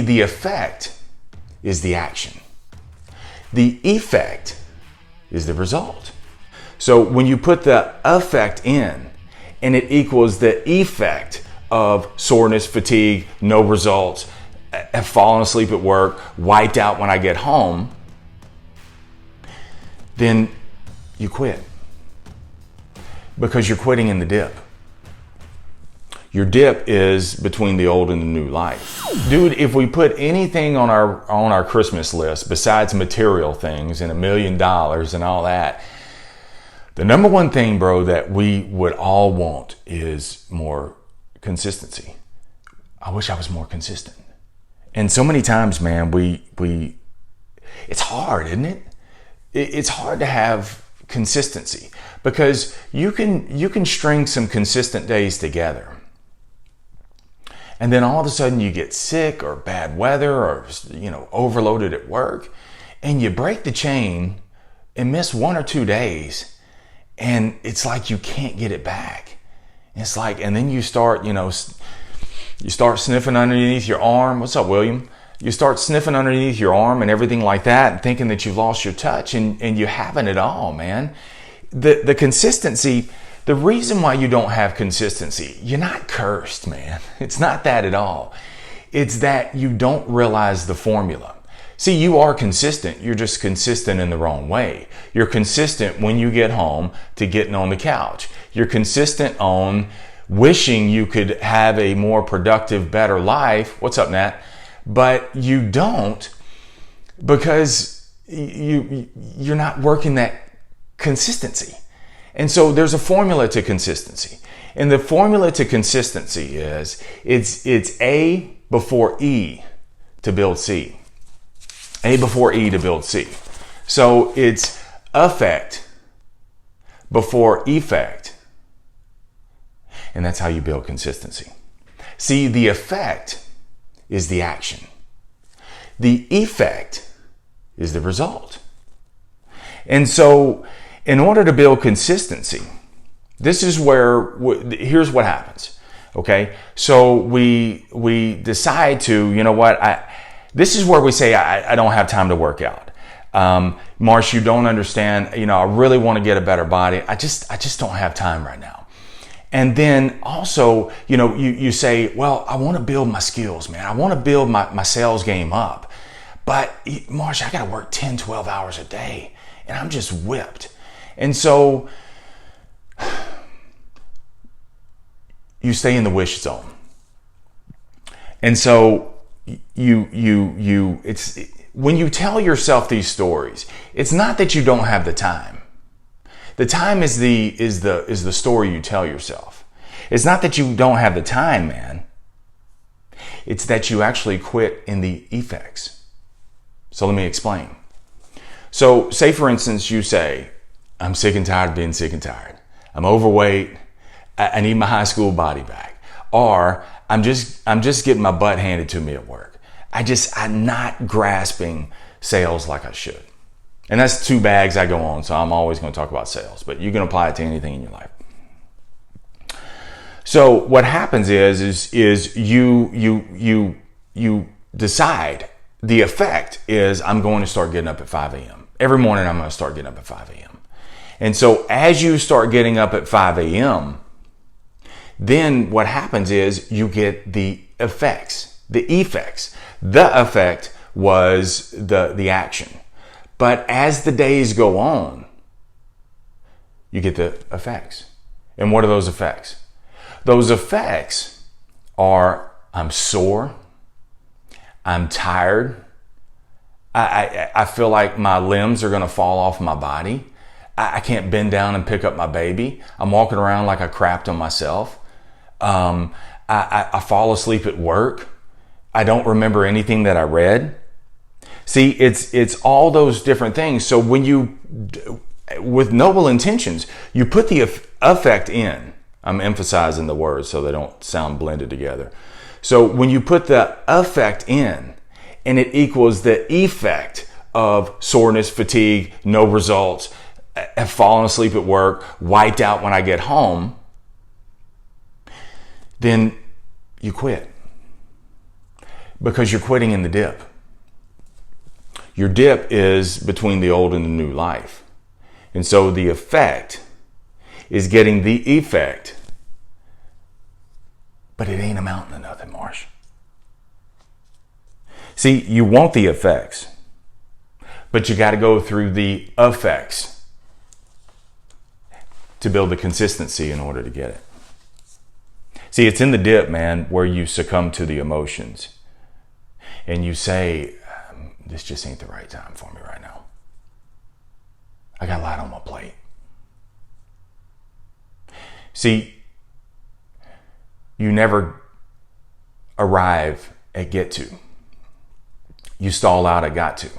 The effect is the action. The effect is the result. So when you put the effect in and it equals the effect of soreness, fatigue, no results, have fallen asleep at work, wiped out when I get home, then you quit. Because you're quitting in the dip. Your dip is between the old and the new life. Dude, if we put anything on our Christmas list besides material things and $1 million and all that, the number one thing, bro, that we would all want is more consistency. I wish I was more consistent. And so many times, man, it's hard, isn't it? It's hard to have consistency because you can string some consistent days together. And then all of a sudden you get sick or bad weather or, overloaded at work, and you break the chain and miss 1 or 2 days, and it's like you can't get it back. It's like, and then you start sniffing underneath your arm. What's up, William? You start sniffing underneath your arm and everything like that and thinking that you've lost your touch, and you haven't at all, man. The consistency, the reason why you don't have consistency, you're not cursed, man. It's not that at all. It's that you don't realize the formula. See, you are consistent. You're just consistent in the wrong way. You're consistent when you get home to getting on the couch. You're consistent on wishing you could have a more productive, better life. What's up, Nat? But you don't because you're not working that consistency. And so there's a formula to consistency. And the formula to consistency is it's A before E to build C. A before E to build C. So it's effect before effect. And that's how you build consistency. See, the effect is the action. The effect is the result. And so in order to build consistency, this is where, here's what happens. Okay. So we decide to, this is where we say, I don't have time to work out. Marsh, you don't understand, I really want to get a better body. I just don't have time right now. And then also, you say, well, I want to build my skills, man. I want to build my sales game up. But Marsh, I got to work 10, 12 hours a day and I'm just whipped. And so you stay in the wish zone. And so it's when you tell yourself these stories, it's not that you don't have the time. The time is the story you tell yourself. It's not that you don't have the time, man. It's that you actually quit in the effects. So let me explain. So say for instance, you say, I'm sick and tired of being sick and tired. I'm overweight. I need my high school body back. Or I'm just getting my butt handed to me at work. I'm not grasping sales like I should. And that's 2 bags I go on, so I'm always going to talk about sales, but you can apply it to anything in your life. So what happens is you decide, the effect is I'm going to start getting up at 5 a.m. Every morning I'm going to start getting up at 5 a.m. And so as you start getting up at 5 a.m., then what happens is you get the effects, the effects. The effect was the action. But as the days go on, you get the effects. And what are those effects? Those effects are I'm sore, I'm tired, I feel like my limbs are going to fall off my body, I can't bend down and pick up my baby, I'm walking around like I crapped on myself, I fall asleep at work, I don't remember anything that I read. See, it's all those different things. So when you, with noble intentions, you put the effect in. I'm emphasizing the words so they don't sound blended together. So when you put the effect in and it equals the effect of soreness, fatigue, no results, have fallen asleep at work, wiped out when I get home, then you quit. Because you're quitting in the dip. Your dip is between the old and the new life. And so the effect is getting the effect. But it ain't amounting to nothing, Marsh. See, you want the effects, but you got to go through the effects to build the consistency in order to get it. See, it's in the dip, man, where you succumb to the emotions and you say, this just ain't the right time for me right now. I got a lot on my plate. See, you never arrive at get to. You stall out at got to.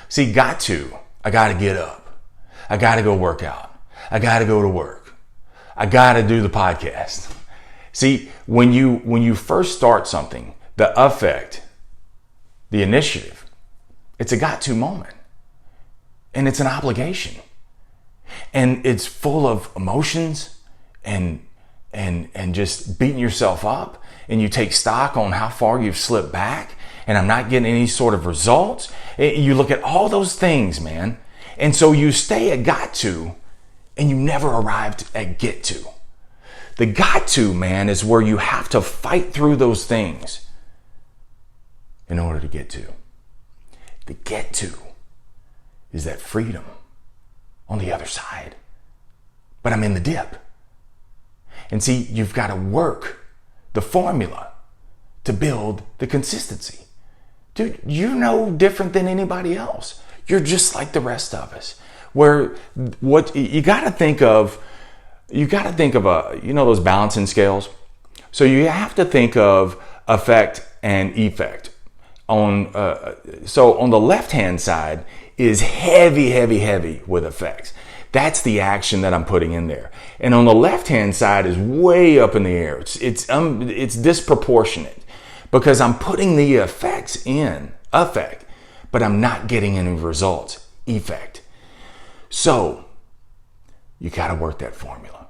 See, got to, I got to get up. I got to go work out. I got to go to work. I got to do the podcast. See, when you first start something, the effect, the initiative, it's a got to moment. And it's an obligation. And it's full of emotions and just beating yourself up. And you take stock on how far you've slipped back. And I'm not getting any sort of results. You look at all those things, man. And so you stay at got to and you never arrived at get to. The got to, man, is where you have to fight through those things in order to get to. The get to is that freedom on the other side. But I'm in the dip. And see, you've got to work the formula to build the consistency. Dude, you're no different than anybody else. You're just like the rest of us. Where what you got to think of those balancing scales. So you have to think of effect and effect. So on the left-hand side is heavy with effects. That's the action that I'm putting in there. And on the left-hand side is way up in the air. It's disproportionate because I'm putting the effects in, effect, but I'm not getting any results, effect. So you got to work that formula.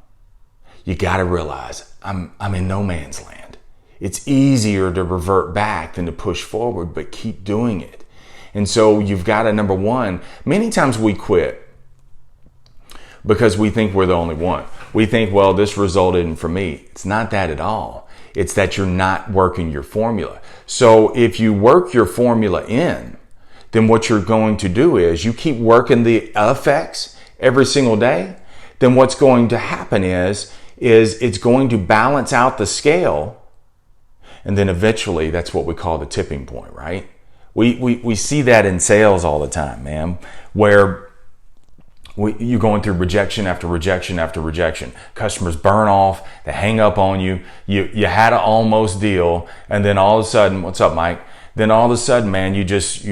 You got to realize I'm in no man's land. It's easier to revert back than to push forward, but keep doing it. And so you've got to, number one, many times we quit because we think we're the only one. We think, well, this resulted in for me. It's not that at all. It's that you're not working your formula. So if you work your formula in, then what you're going to do is you keep working the effects every single day. Then what's going to happen is it's going to balance out the scale. And then eventually that's what we call the tipping point, right? We see that in sales all the time, man, where you're going through rejection after rejection after rejection. Customers burn off, they hang up on you. You had an almost deal, and then all of a sudden, what's up, Mike? Then all of a sudden, man, you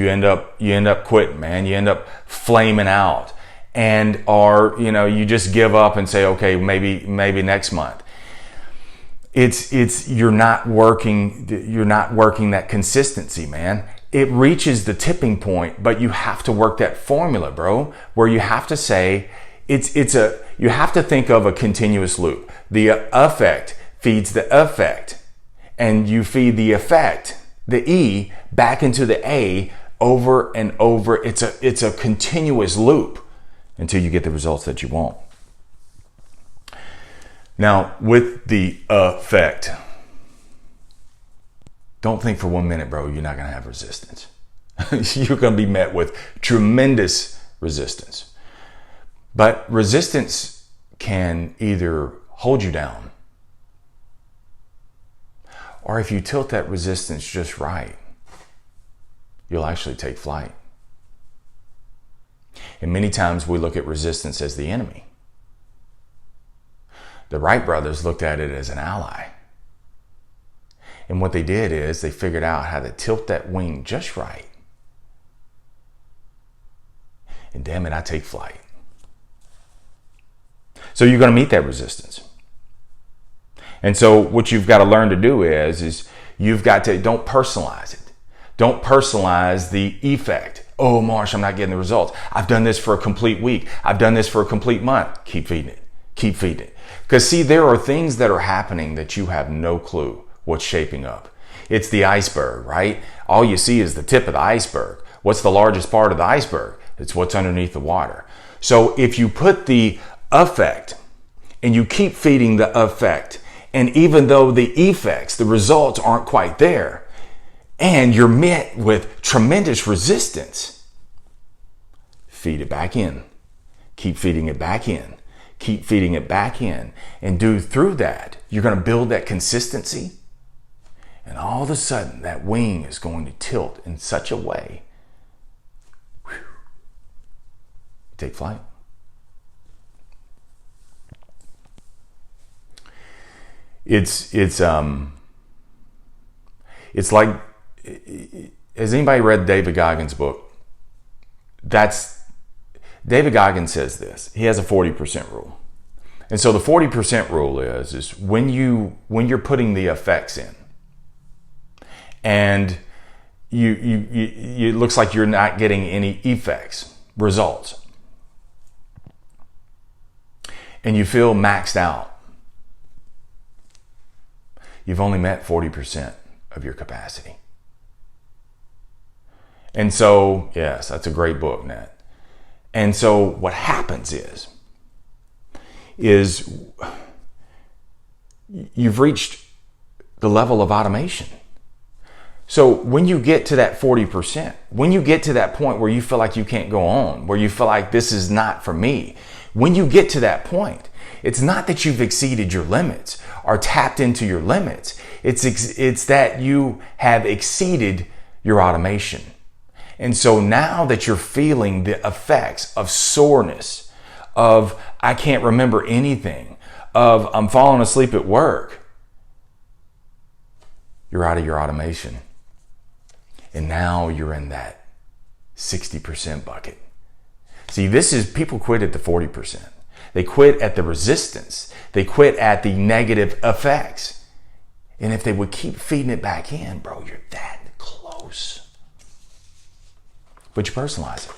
end up quitting, man. You end up flaming out, you just give up and say, okay, maybe next month. You're not working that consistency, man. It reaches the tipping point, but you have to work that formula, bro, where you have to say you have to think of a continuous loop. The effect feeds the effect, and you feed the effect, the E, back into the A over and over. It's a continuous loop until you get the results that you want. Now, with the effect, don't think for 1 minute, bro, you're not going to have resistance. You're going to be met with tremendous resistance. But resistance can either hold you down, or if you tilt that resistance just right, you'll actually take flight. And many times we look at resistance as the enemy. The Wright brothers looked at it as an ally. And what they did is they figured out how to tilt that wing just right. And damn it, I take flight. So you're going to meet that resistance. And so what you've got to learn to do is you've got to, don't personalize it. Don't personalize the effect. Oh, Marsh, I'm not getting the results. I've done this for a complete week. I've done this for a complete month. Keep feeding it. Keep feeding it. Because see, there are things that are happening that you have no clue what's shaping up. It's the iceberg, right? All you see is the tip of the iceberg. What's the largest part of the iceberg? It's what's underneath the water. So if you put the effect and you keep feeding the effect, and even though the effects, the results aren't quite there, and you're met with tremendous resistance, feed it back in. Keep feeding it back in. Keep feeding it back in. And through that, you're going to build that consistency. And all of a sudden, that wing is going to tilt in such a way. Whew, you take flight. It's like, has anybody read David Goggins' book? David Goggins says this. He has a 40% rule. And so the 40% rule is when you're putting the effects in and it looks like you're not getting any effects, results, and you feel maxed out, you've only met 40% of your capacity. And so, yes, that's a great book, Nat. And so what happens is you've reached the level of automation. So when you get to that 40%, when you get to that point where you feel like you can't go on, where you feel like this is not for me, when you get to that point, it's not that you've exceeded your limits or tapped into your limits. It's that you have exceeded your automation. And so now that you're feeling the effects of soreness, of I can't remember anything, of I'm falling asleep at work, you're out of your automation. And now you're in that 60% bucket. See, people quit at the 40%. They quit at the resistance. They quit at the negative effects. And if they would keep feeding it back in, bro, you're that close. But you personalize it.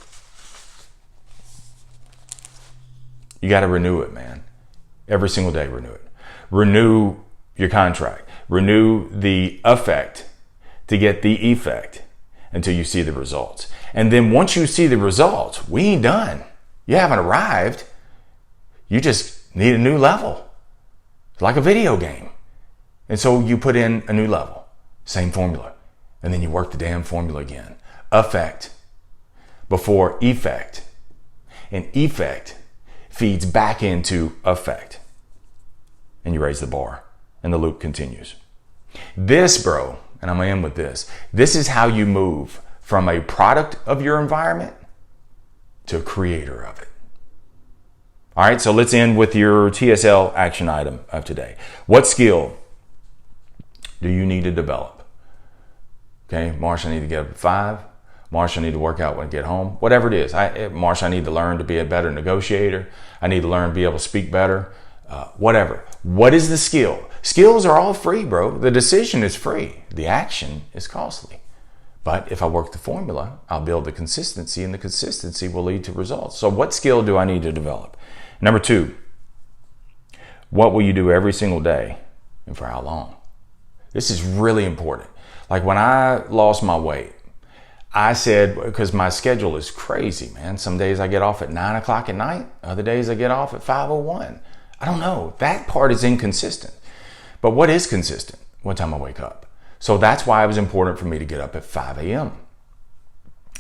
You got to renew it, man. Every single day, renew it. Renew your contract. Renew the effect to get the effect until you see the results. And then once you see the results, we ain't done. You haven't arrived. You just need a new level. It's like a video game. And so you put in a new level, same formula. And then you work the damn formula again. Effect before effect. And effect feeds back into effect. And you raise the bar. And the loop continues. This, bro, and I'm going to end with this. This is how you move from a product of your environment to a creator of it. All right, so let's end with your TSL action item of today. What skill do you need to develop? Okay, Marsh, I need to get up at 5. Marsh, I need to work out when I get home. Whatever it is. Marsh, I need to learn to be a better negotiator. I need to learn to be able to speak better. Whatever. What is the skill? Skills are all free, bro. The decision is free. The action is costly. But if I work the formula, I'll build the consistency, and the consistency will lead to results. So what skill do I need to develop? Number 2, what will you do every single day and for how long? This is really important. Like when I lost my weight, I said, because my schedule is crazy, man. Some days I get off at 9 o'clock at night. Other days I get off at 5:01. I don't know. That part is inconsistent. But what is consistent? What time I wake up. So that's why it was important for me to get up at 5 a.m.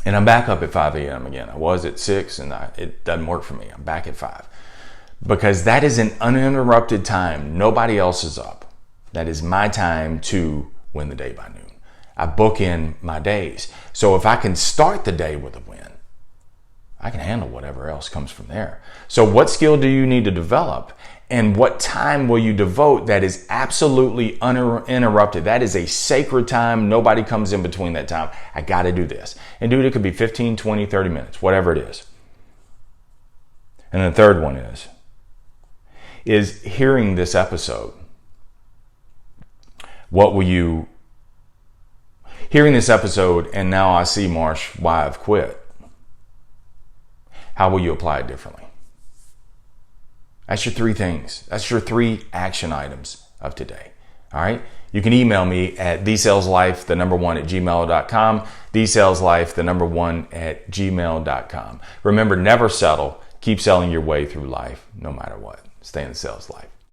And I'm back up at 5 a.m. again. I was at 6 and it doesn't work for me. I'm back at 5. Because that is an uninterrupted time. Nobody else is up. That is my time to win the day by noon. I book in my days. So if I can start the day with a win, I can handle whatever else comes from there. So what skill do you need to develop? And what time will you devote that is absolutely uninterrupted? That is a sacred time. Nobody comes in between that time. I got to do this. And dude, it could be 15, 20, 30 minutes, whatever it is. And the third one is hearing this episode. What will you, hearing this episode, and now I see, Marsh, why I've quit. How will you apply it differently? That's your 3 things. That's your 3 action items of today. All right? You can email me at thesaleslife1@gmail.com, thesaleslife1@gmail.com. Remember, never settle. Keep selling your way through life, no matter what. Stay in the sales life.